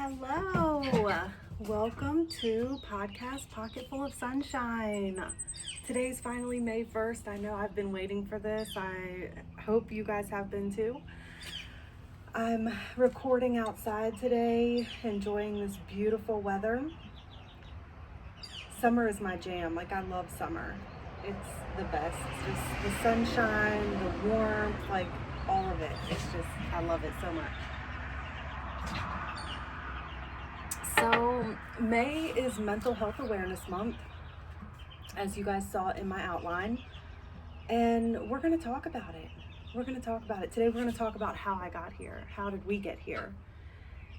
Hello, welcome to Podcast Pocket Full of Sunshine. Today's finally May 1st. I know I've been waiting for this. I hope you guys have been too. I'm recording outside today, enjoying this beautiful weather. Summer is my jam. I love summer. It's the best. It's just the sunshine, the warmth, all of it. I love it so much. So May is Mental Health Awareness Month, as you guys saw in my outline, and we're going to talk about it. Today we're going to talk about how I got here. How did we get here?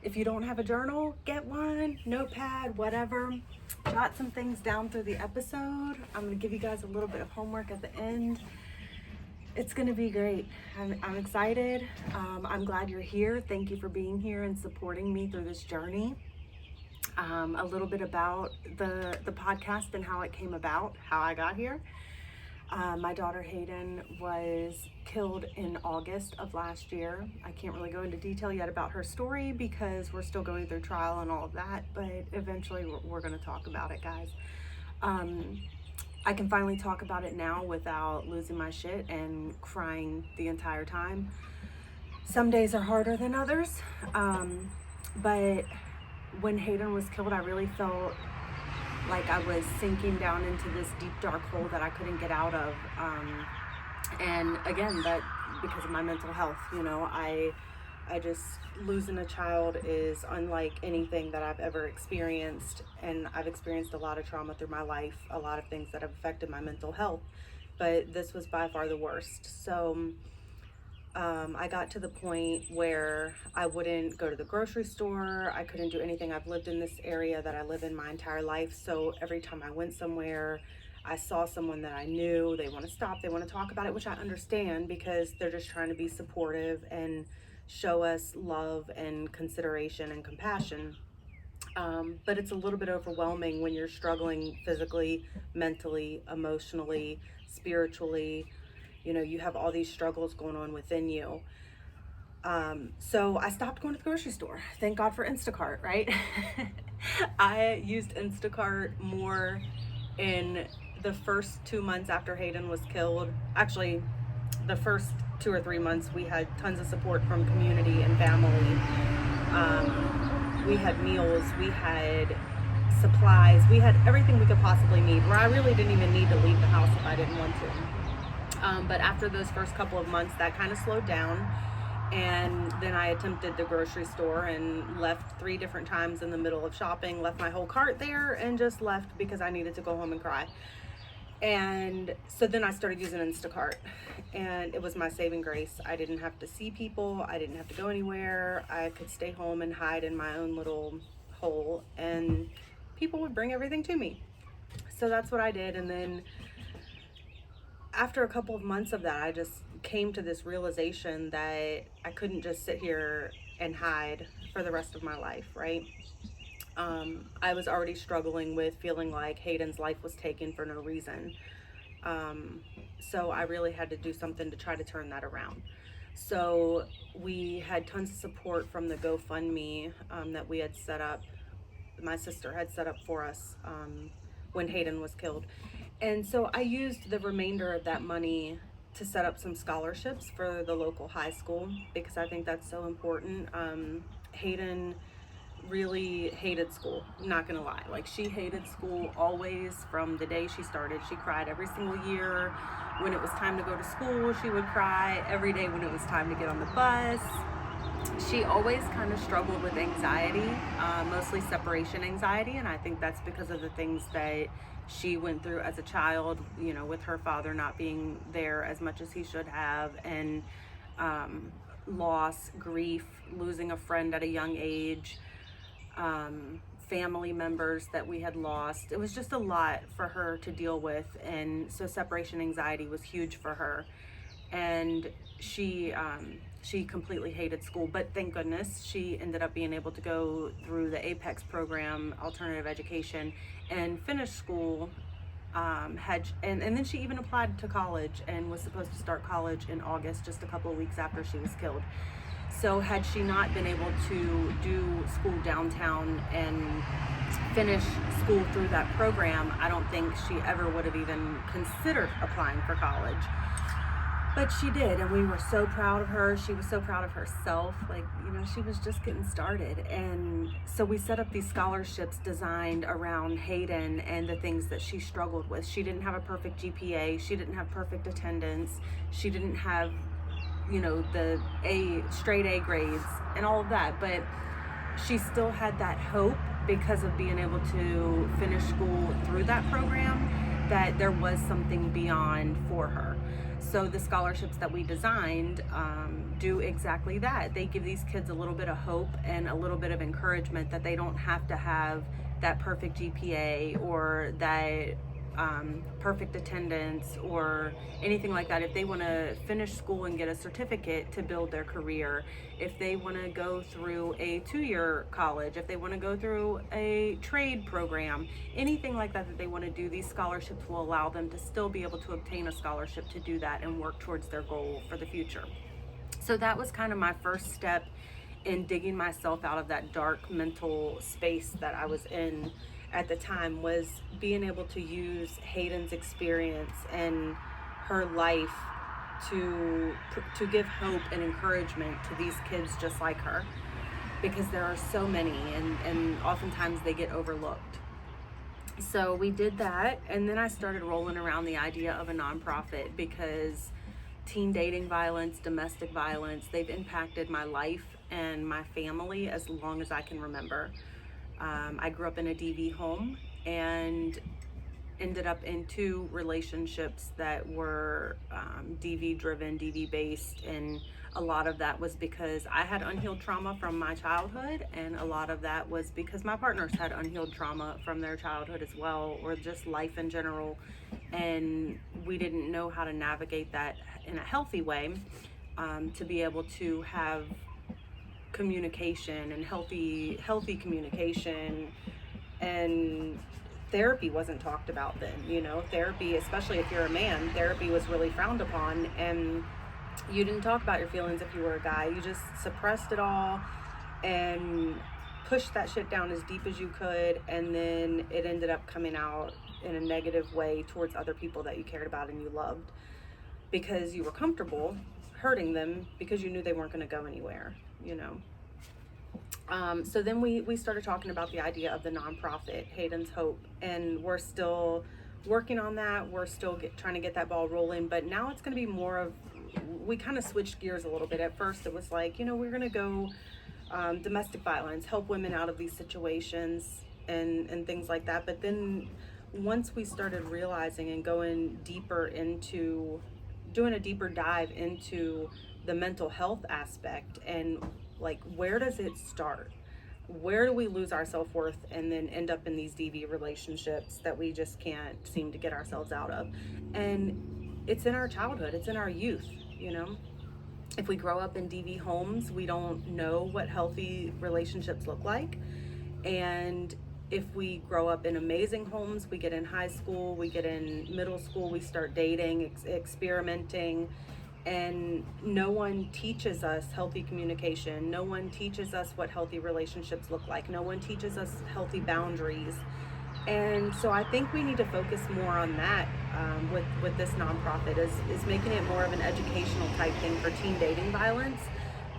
If you don't have a journal, get one, notepad, whatever. Jot some things down through the episode. I'm going to give you guys a little bit of homework at the end. It's going to be great. I'm excited. I'm glad you're here. Thank you for being here and supporting me through this journey. A little bit about the podcast and how it came about, how I got here. My daughter Hayden was killed in August of last year. I can't really go into detail yet about her story because we're still going through trial and all of that, but eventually we're going to talk about it, guys. I can finally talk about it now without losing my shit and crying the entire time. Some days are harder than others, but when Hayden was killed, I really felt like I was sinking down into this deep dark hole that I couldn't get out of. And again, that because of my mental health, I just, losing a child is unlike anything that I've ever experienced. And I've experienced a lot of trauma through my life, a lot of things that have affected my mental health, but this was by far the worst. So I got to the point where I wouldn't go to the grocery store. I couldn't do anything. I've lived in this area that I live in my entire life. So every time I went somewhere, I saw someone that I knew, they want to stop, they want to talk about it, which I understand because they're just trying to be supportive and show us love and consideration and compassion. But it's a little bit overwhelming when you're struggling physically, mentally, emotionally, spiritually. You have all these struggles going on within you. So I stopped going to the grocery store. Thank God for Instacart, right? I used Instacart more in the first 2 months after Hayden was killed. Actually, the first 2 or 3 months, we had tons of support from community and family. We had meals, we had supplies, we had everything we could possibly need, where I really didn't even need to leave the house if I didn't want to. But after those first couple of months, that kind of slowed down. And then I attempted the grocery store and left 3 different times in the middle of shopping, left my whole cart there and just left because I needed to go home and cry. And so then I started using Instacart, and it was my saving grace. I didn't have to see people. I didn't have to go anywhere. I could stay home and hide in my own little hole, and people would bring everything to me. So that's what I did. And then after a couple of months of that, I just came to this realization that I couldn't just sit here and hide for the rest of my life, right? I was already struggling with feeling like Hayden's life was taken for no reason. So I really had to do something to try to turn that around. So we had tons of support from the GoFundMe that we had set up. My sister had set up for us when Hayden was killed. And so I used the remainder of that money to set up some scholarships for the local high school because I think that's so important. Hayden really hated school, not gonna lie. She hated school always from the day she started. She cried every single year. When it was time to go to school, she would cry. Every day when it was time to get on the bus. She always kind of struggled with anxiety, mostly separation anxiety, and I think that's because of the things that she went through as a child, with her father not being there as much as he should have, and loss, grief, losing a friend at a young age, family members that we had lost. It was just a lot for her to deal with, and so separation anxiety was huge for her. And she completely hated school, but thank goodness she ended up being able to go through the APEX program, alternative education, and finish school. And then she even applied to college and was supposed to start college in August, just a couple of weeks after she was killed. So had she not been able to do school downtown and finish school through that program, I don't think she ever would have even considered applying for college. But she did, and we were so proud of her. She was so proud of herself. Like, she was just getting started. And so we set up these scholarships designed around Hayden and the things that she struggled with. She didn't have a perfect GPA. She didn't have perfect attendance. She didn't have, the straight A grades and all of that. But she still had that hope because of being able to finish school through that program, that there was something beyond for her. So the scholarships that we designed do exactly that. They give these kids a little bit of hope and a little bit of encouragement that they don't have to have that perfect GPA or that perfect attendance or anything like that. If they want to finish school and get a certificate to build their career, if they want to go through a 2-year college, if they want to go through a trade program, anything like that they want to do, these scholarships will allow them to still be able to obtain a scholarship to do that and work towards their goal for the future. So that was kind of my first step in digging myself out of that dark mental space that I was in at the time, was being able to use Hayden's experience and her life to give hope and encouragement to these kids just like her, because there are so many, and oftentimes they get overlooked. So we did that, and then I started rolling around the idea of a nonprofit, because teen dating violence, domestic violence, they've impacted my life and my family as long as I can remember. I grew up in a DV home and ended up in 2 relationships that were DV driven, DV based, and a lot of that was because I had unhealed trauma from my childhood, and a lot of that was because my partners had unhealed trauma from their childhood as well, or just life in general, and we didn't know how to navigate that in a healthy way, to be able to have communication and healthy communication. And therapy wasn't talked about then. Therapy, especially if you're a man, therapy was really frowned upon, and you didn't talk about your feelings if you were a guy. You just suppressed it all and pushed that shit down as deep as you could, and then it ended up coming out in a negative way towards other people that you cared about and you loved, because you were comfortable hurting them because you knew they weren't going to go anywhere. So then we started talking about the idea of the nonprofit, Hayden's Hope, and we're still working on that. We're still trying to get that ball rolling, but now it's going to be more of, we kind of switched gears a little bit. At first it was like, we're going to go domestic violence, help women out of these situations and things like that. But then once we started realizing and going deeper into doing a deeper dive into the mental health aspect, and like, where does it start? Where do we lose our self-worth and then end up in these DV relationships that we just can't seem to get ourselves out of? And it's in our childhood, it's in our youth. If we grow up in DV homes, we don't know what healthy relationships look like. And if we grow up in amazing homes, we get in high school, we get in middle school, we start dating, experimenting, and no one teaches us healthy communication. No one teaches us what healthy relationships look like. No one teaches us healthy boundaries. And so I think we need to focus more on that with this nonprofit, is making it more of an educational type thing for teen dating violence,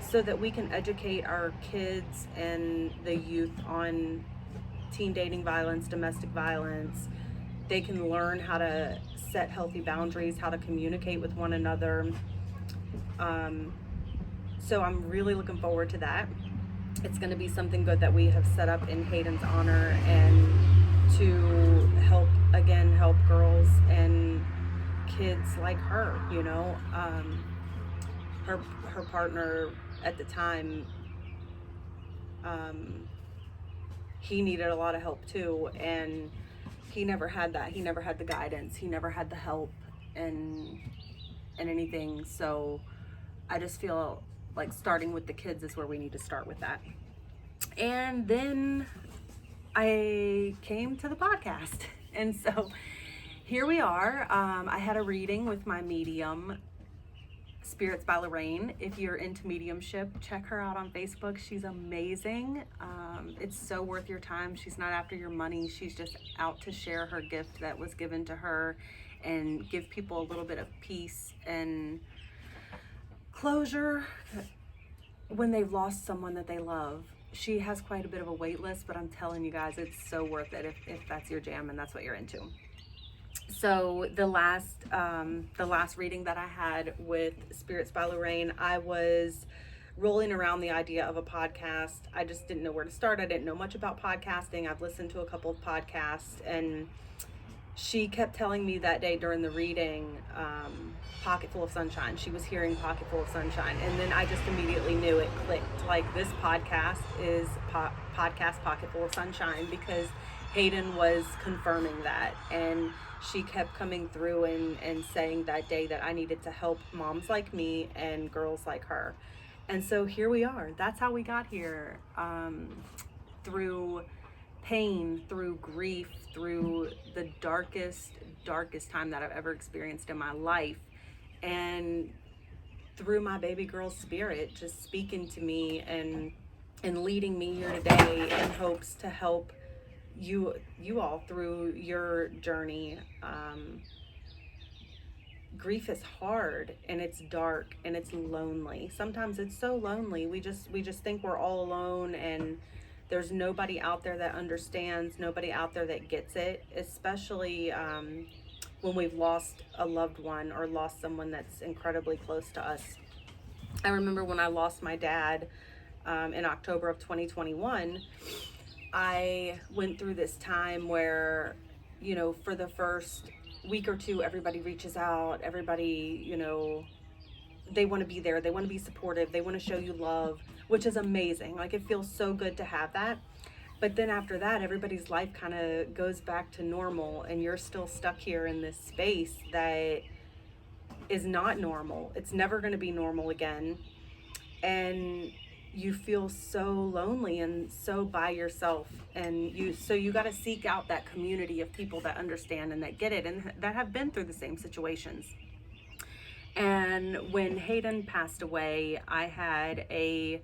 so that we can educate our kids and the youth on teen dating violence, domestic violence. They can learn how to set healthy boundaries, how to communicate with one another. So I'm really looking forward to that. It's going to be something good that we have set up in Hayden's honor, and to help girls and kids like her. Her partner at the time, he needed a lot of help too, and he never had that. He never had the guidance. He never had the help and anything. So I just feel like starting with the kids is where we need to start with that. And then I came to the podcast. And so here we are. I had a reading with my medium Spirits by Lorraine. If you're into mediumship, check her out on Facebook. She's amazing. It's so worth your time. She's not after your money. She's just out to share her gift that was given to her and give people a little bit of peace and closure when they've lost someone that they love. She has quite a bit of a wait list, but I'm telling you guys, it's so worth it if that's your jam and that's what you're into. So the last reading that I had with Spirits by Lorraine, I was rolling around the idea of a podcast. I just didn't know where to start. I didn't know much about podcasting. I've listened to a couple of podcasts, and she kept telling me that day during the reading, Pocketful of Sunshine. She was hearing Pocketful of Sunshine, and then I just immediately knew it clicked. Like, this podcast is podcast Pocketful of Sunshine, because Hayden was confirming that, and she kept coming through and saying that day that I needed to help moms like me and girls like her. And so here we are. That's how we got here, through pain, through grief, through the darkest time that I've ever experienced in my life, and through my baby girl's spirit just speaking to me and leading me here today in hopes to help you all through your journey. Grief is hard, and it's dark, and it's lonely. Sometimes it's so lonely. We just think we're all alone, and there's nobody out there that understands, nobody out there that gets it, especially when we've lost a loved one or lost someone that's incredibly close to us. I remember when I lost my dad in October of 2021, I went through this time where, for the first week or two, everybody reaches out, everybody, they want to be there, they want to be supportive, they want to show you love, which is amazing. Like, it feels so good to have that. But then after that, everybody's life kind of goes back to normal, and you're still stuck here in this space that is not normal. It's never going to be normal again. And you feel so lonely and so by yourself, and you got to seek out that community of people that understand and that get it and that have been through the same situations. And when Hayden passed away, I had a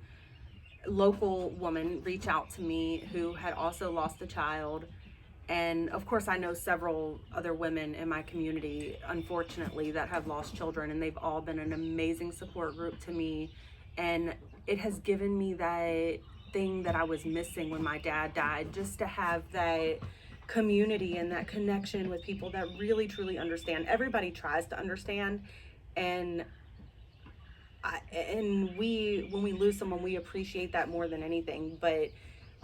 local woman reach out to me who had also lost a child. And of course, I know several other women in my community, unfortunately, that have lost children, and they've all been an amazing support group to me. And it has given me that thing that I was missing when my dad died, just to have that community and that connection with people that really truly understand. Everybody tries to understand, and when we lose someone, we appreciate that more than anything. But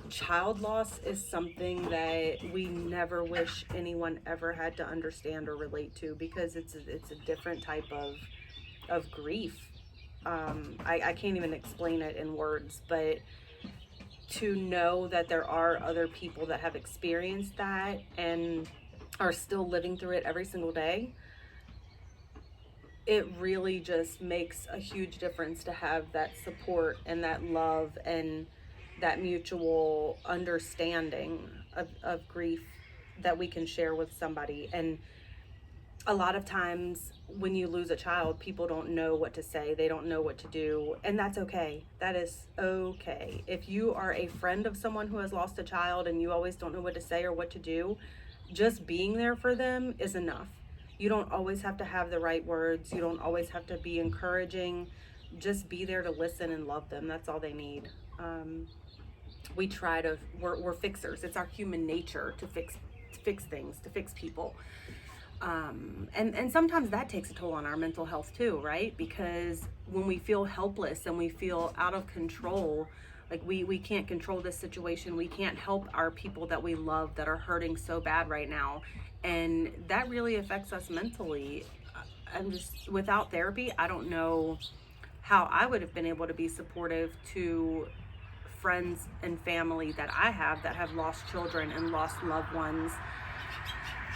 child loss is something that we never wish anyone ever had to understand or relate to, because it's a different type of grief. I can't even explain it in words, but to know that there are other people that have experienced that and are still living through it every single day, it really just makes a huge difference to have that support and that love and that mutual understanding of grief that we can share with somebody. And a lot of times when you lose a child, people don't know what to say. They don't know what to do. And that's okay. That is okay. If you are a friend of someone who has lost a child and you always don't know what to say or what to do, just being there for them is enough. You don't always have to have the right words. You don't always have to be encouraging. Just be there to listen and love them. That's all they need. We're fixers. It's our human nature to fix things, to fix people. And sometimes that takes a toll on our mental health too, right? Because when we feel helpless and we feel out of control, like we can't control this situation, we can't help our people that we love that are hurting so bad right now, and that really affects us mentally. I'm just, without therapy, I don't know how I would have been able to be supportive to friends and family that I have that have lost children and lost loved ones,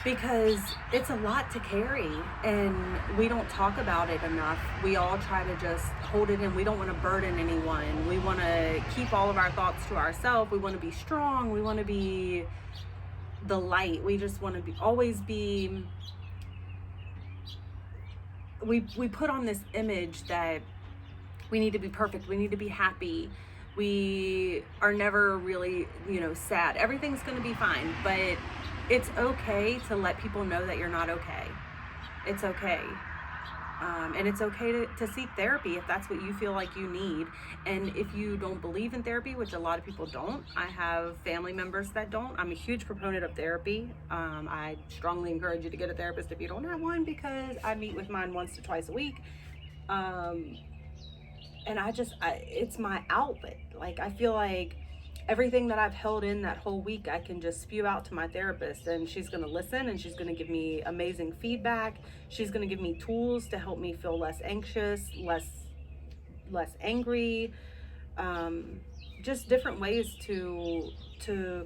because it's a lot to carry and we don't talk about it enough. We all try to just hold it in. We don't want to burden anyone. We want to keep all of our thoughts to ourselves. We want to be strong. We want to be the light. We just want to always be we put on this image that we need to be perfect, we need to be happy, we are never really, sad. Everything's going to be fine, but it's okay to let people know that you're not okay. It's okay. And it's okay to seek therapy if that's what you feel like you need. And if you don't believe in therapy, which a lot of people don't, I have family members that don't. I'm a huge proponent of therapy. I strongly encourage you to get a therapist if you don't have one, because I meet with mine once to twice a week. And it's my outlet. Like, I feel like everything that I've held in that whole week, I can just spew out to my therapist, and she's going to listen, and she's going to give me amazing feedback. She's going to give me tools to help me feel less anxious, less angry, just different ways to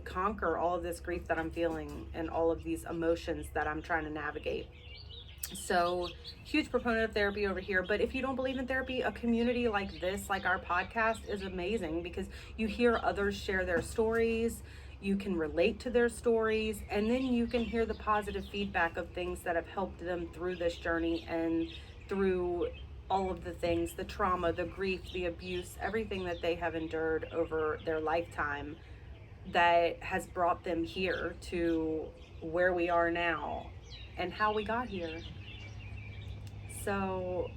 conquer all of this grief that I'm feeling and all of these emotions that I'm trying to navigate. So, huge proponent of therapy over here. But if you don't believe in therapy, a community like this, like our podcast, is amazing, because you hear others share their stories, you can relate to their stories, and then you can hear the positive feedback of things that have helped them through this journey and through all of the things, the trauma, the grief, the abuse, everything that they have endured over their lifetime that has brought them here to where we are now and how we got here. So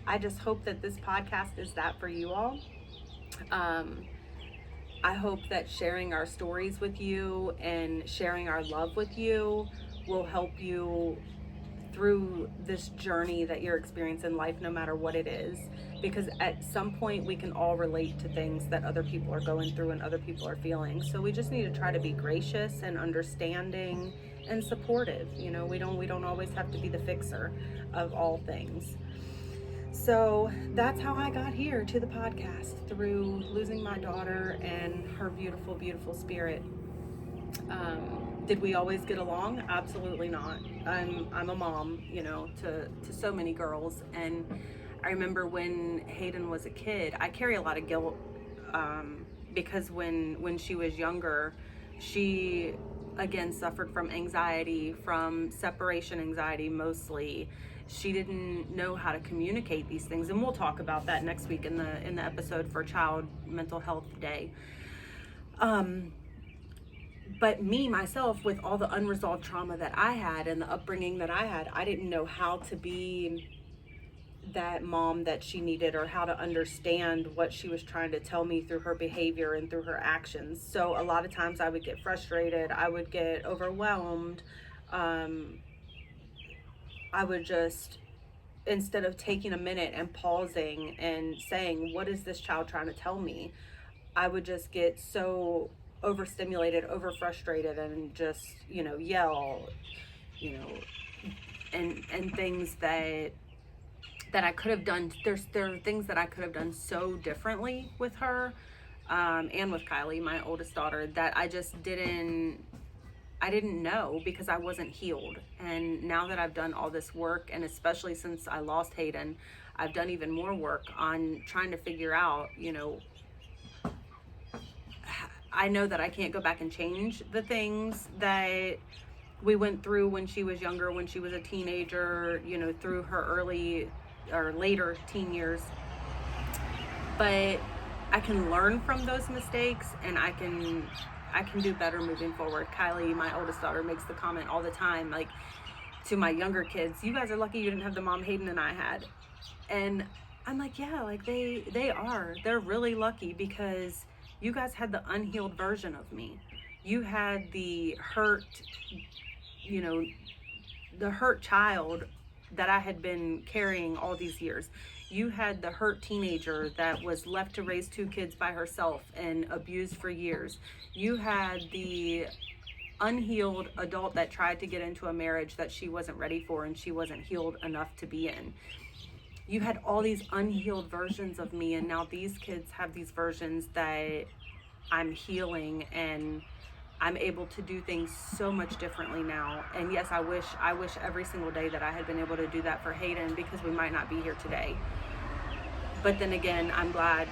I just hope that this podcast is that for you all. I hope that sharing our stories with you and sharing our love with you will help you through this journey that you're experiencing in life, no matter what it is, because at some point we can all relate to things that other people are going through and other people are feeling. So we just need to try to be gracious and understanding and supportive. We don't always have to be the fixer of all things. So that's how I got here to the podcast, through losing my daughter and her beautiful, beautiful spirit. Did we always get along? Absolutely not. I'm a mom, to so many girls. And I remember when Hayden was a kid, I carry a lot of guilt, because when she was younger, she again suffered from anxiety, from separation anxiety mostly. She didn't know how to communicate these things, and we'll talk about that next week in the episode for Child Mental Health Day. But me, myself, with all the unresolved trauma that I had and the upbringing that I had, I didn't know how to be that mom that she needed, or how to understand what she was trying to tell me through her behavior and through her actions. So a lot of times I would get frustrated, I would get overwhelmed. I would just, instead of taking a minute and pausing and saying, what is this child trying to tell me? I would just get so overstimulated, over frustrated, and just, yell, and things that I could have done. There are things that I could have done so differently with her, and with Kylie, my oldest daughter, that I just didn't know, because I wasn't healed. And now that I've done all this work, and especially since I lost Hayden, I've done even more work on trying to figure out, I know that I can't go back and change the things that we went through when she was younger, when she was a teenager, through her early or later teen years. But I can learn from those mistakes, and I can do better moving forward. Kylie, my oldest daughter, makes the comment all the time, like, to my younger kids, you guys are lucky you didn't have the mom Hayden and I had. And I'm like, yeah, like they're really lucky, because you guys had the unhealed version of me. You had the hurt, the hurt child that I had been carrying all these years. You had the hurt teenager that was left to raise 2 kids by herself and abused for years. You had the unhealed adult that tried to get into a marriage that she wasn't ready for and she wasn't healed enough to be in. You had all these unhealed versions of me, and now these kids have these versions that I'm healing, and I'm able to do things so much differently now. And yes, I wish every single day that I had been able to do that for Hayden, because we might not be here today. But then again, I'm glad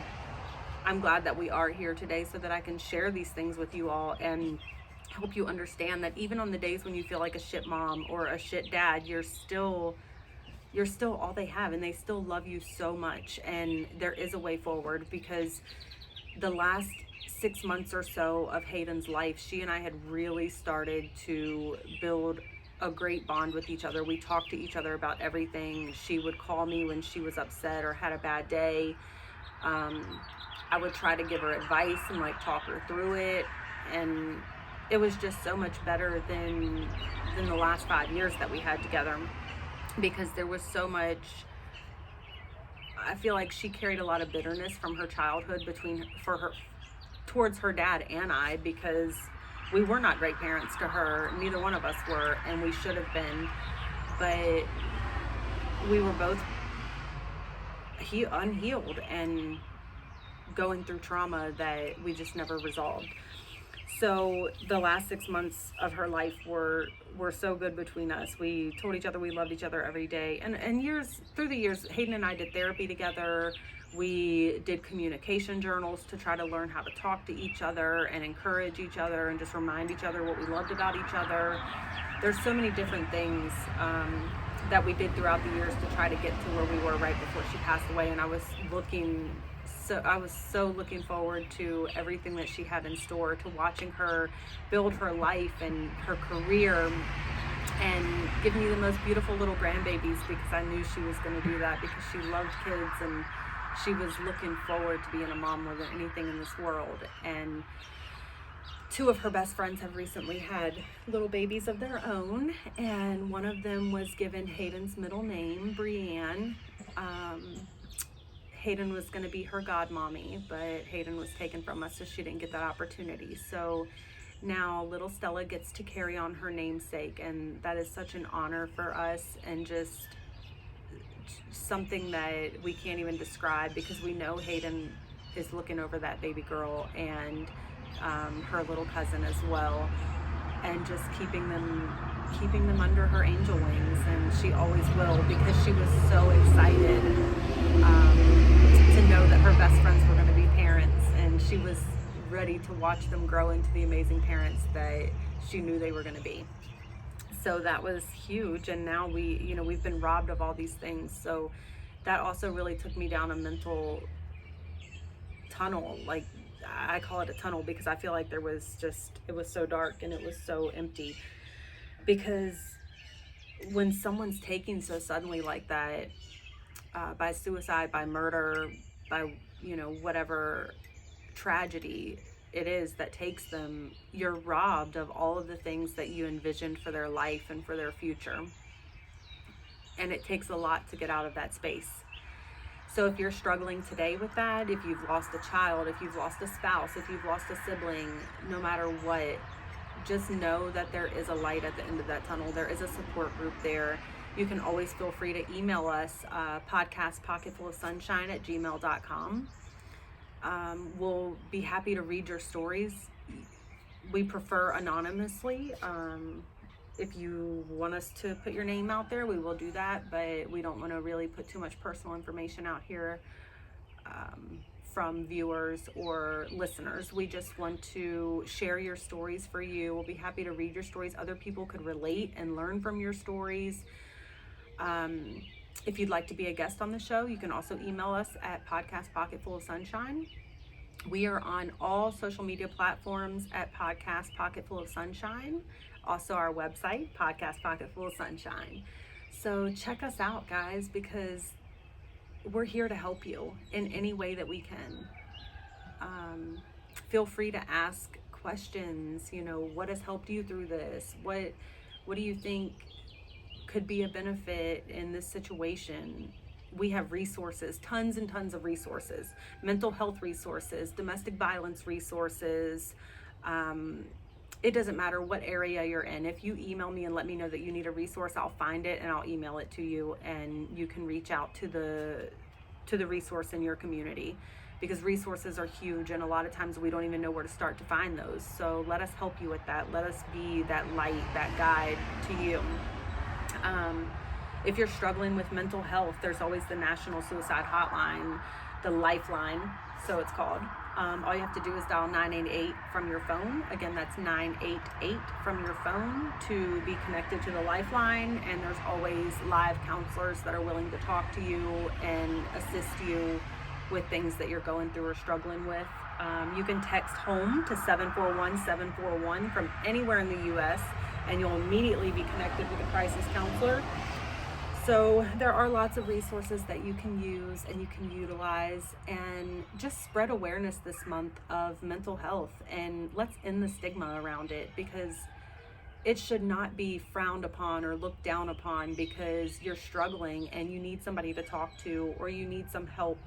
that we are here today, so that I can share these things with you all and help you understand that even on the days when you feel like a shit mom or a shit dad, you're still you're still all they have, and they still love you so much. And there is a way forward, because the last 6 months or so of Hayden's life, she and I had really started to build a great bond with each other. We talked to each other about everything. She would call me when she was upset or had a bad day. I would try to give her advice and like talk her through it, and it was just so much better than the last 5 years that we had together, because there was so much. I feel like she carried a lot of bitterness from her childhood towards her dad and I, because we were not great parents to her. Neither one of us were, and we should have been, but we were both unhealed and going through trauma that we just never resolved. So the last 6 months of her life were so good between us. We told each other we loved each other every day. And through the years, Hayden and I did therapy together. We did communication journals to try to learn how to talk to each other and encourage each other and just remind each other what we loved about each other. There's so many different things that we did throughout the years to try to get to where we were right before she passed away. And I was so looking forward to everything that she had in store, to watching her build her life and her career and give me the most beautiful little grandbabies, because I knew she was going to do that, because she loved kids and she was looking forward to being a mom more than anything in this world. And 2 of her best friends have recently had little babies of their own, and one of them was given Hayden's middle name, Brianne. Hayden was going to be her godmommy, but Hayden was taken from us, so she didn't get that opportunity. So now little Stella gets to carry on her namesake, and that is such an honor for us, and just something that we can't even describe, because we know Hayden is looking over that baby girl and her little cousin as well, and just keeping them under her angel wings. And she always will, because she was so excited to know that her best friends were going to be parents, and she was ready to watch them grow into the amazing parents that she knew they were going to be. So that was huge. And now we've been robbed of all these things. So that also really took me down a mental tunnel. Like, I call it a tunnel, because I feel like it was so dark and it was so empty. Because when someone's taken so suddenly like that, by suicide, by murder, by whatever tragedy it is that takes them, you're robbed of all of the things that you envisioned for their life and for their future. And it takes a lot to get out of that space. So if you're struggling today with that, if you've lost a child, if you've lost a spouse, if you've lost a sibling, no matter what, just know that there is a light at the end of that tunnel. There is a support group there. You can always feel free to email us, podcastpocketfulofsunshine@gmail.com. We'll be happy to read your stories. We prefer anonymously. If you want us to put your name out there, we will do that, but we don't want to really put too much personal information out here from viewers or listeners. We just want to share your stories for you. We'll be happy to read your stories. Other people could relate and learn from your stories. If you'd like to be a guest on the show, you can also email us at Podcast Pocket Full of Sunshine. We are on all social media platforms at Podcast Pocket Full of Sunshine. Also our website, Podcast Pocket Full of Sunshine. So check us out, guys, because we're here to help you in any way that we can. Feel free to ask questions. What has helped you through this? What do you think could be a benefit in this situation? We have resources, tons and tons of resources, mental health resources, domestic violence resources. It doesn't matter what area you're in. If you email me and let me know that you need a resource, I'll find it and I'll email it to you, and you can reach out to the resource in your community, because resources are huge, and a lot of times we don't even know where to start to find those. So let us help you with that. Let us be that light, that guide to you. If you're struggling with mental health, there's always the National Suicide Hotline, the Lifeline, so it's called. All you have to do is dial 988 from your phone. Again, that's 988 from your phone to be connected to the Lifeline. And there's always live counselors that are willing to talk to you and assist you with things that you're going through or struggling with. You can text HOME to 741-741 from anywhere in the U.S. and you'll immediately be connected with a crisis counselor. So there are lots of resources that you can use and you can utilize, and just spread awareness this month of mental health, and let's end the stigma around it, because it should not be frowned upon or looked down upon because you're struggling and you need somebody to talk to, or you need some help,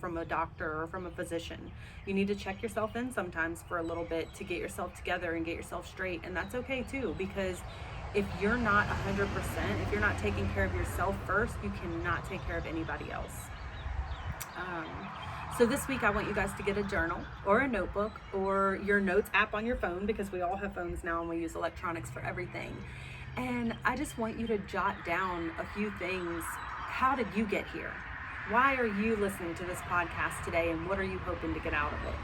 from a doctor or from a physician. You need to check yourself in sometimes for a little bit to get yourself together and get yourself straight. And that's okay too, because if you're not 100%, if you're not taking care of yourself first, you cannot take care of anybody else. So this week I want you guys to get a journal or a notebook or your notes app on your phone, because we all have phones now and we use electronics for everything. And I just want you to jot down a few things. How did you get here? Why are you listening to this podcast today, and what are you hoping to get out of it?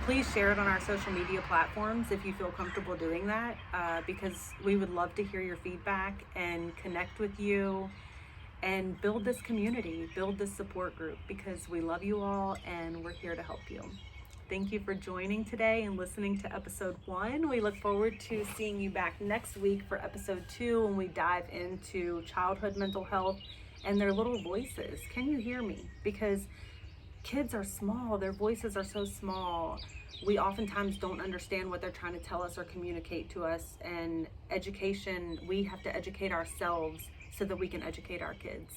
Please share it on our social media platforms if you feel comfortable doing that, because we would love to hear your feedback and connect with you and build this community, build this support group, because we love you all and we're here to help you. Thank you for joining today and listening to episode 1. We look forward to seeing you back next week for episode 2, when we dive into childhood mental health and their little voices. Can you hear me? Because kids are small, their voices are so small. We oftentimes don't understand what they're trying to tell us or communicate to us. And education, we have to educate ourselves so that we can educate our kids.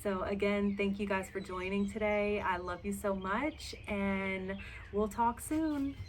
So again, thank you guys for joining today. I love you so much, and we'll talk soon.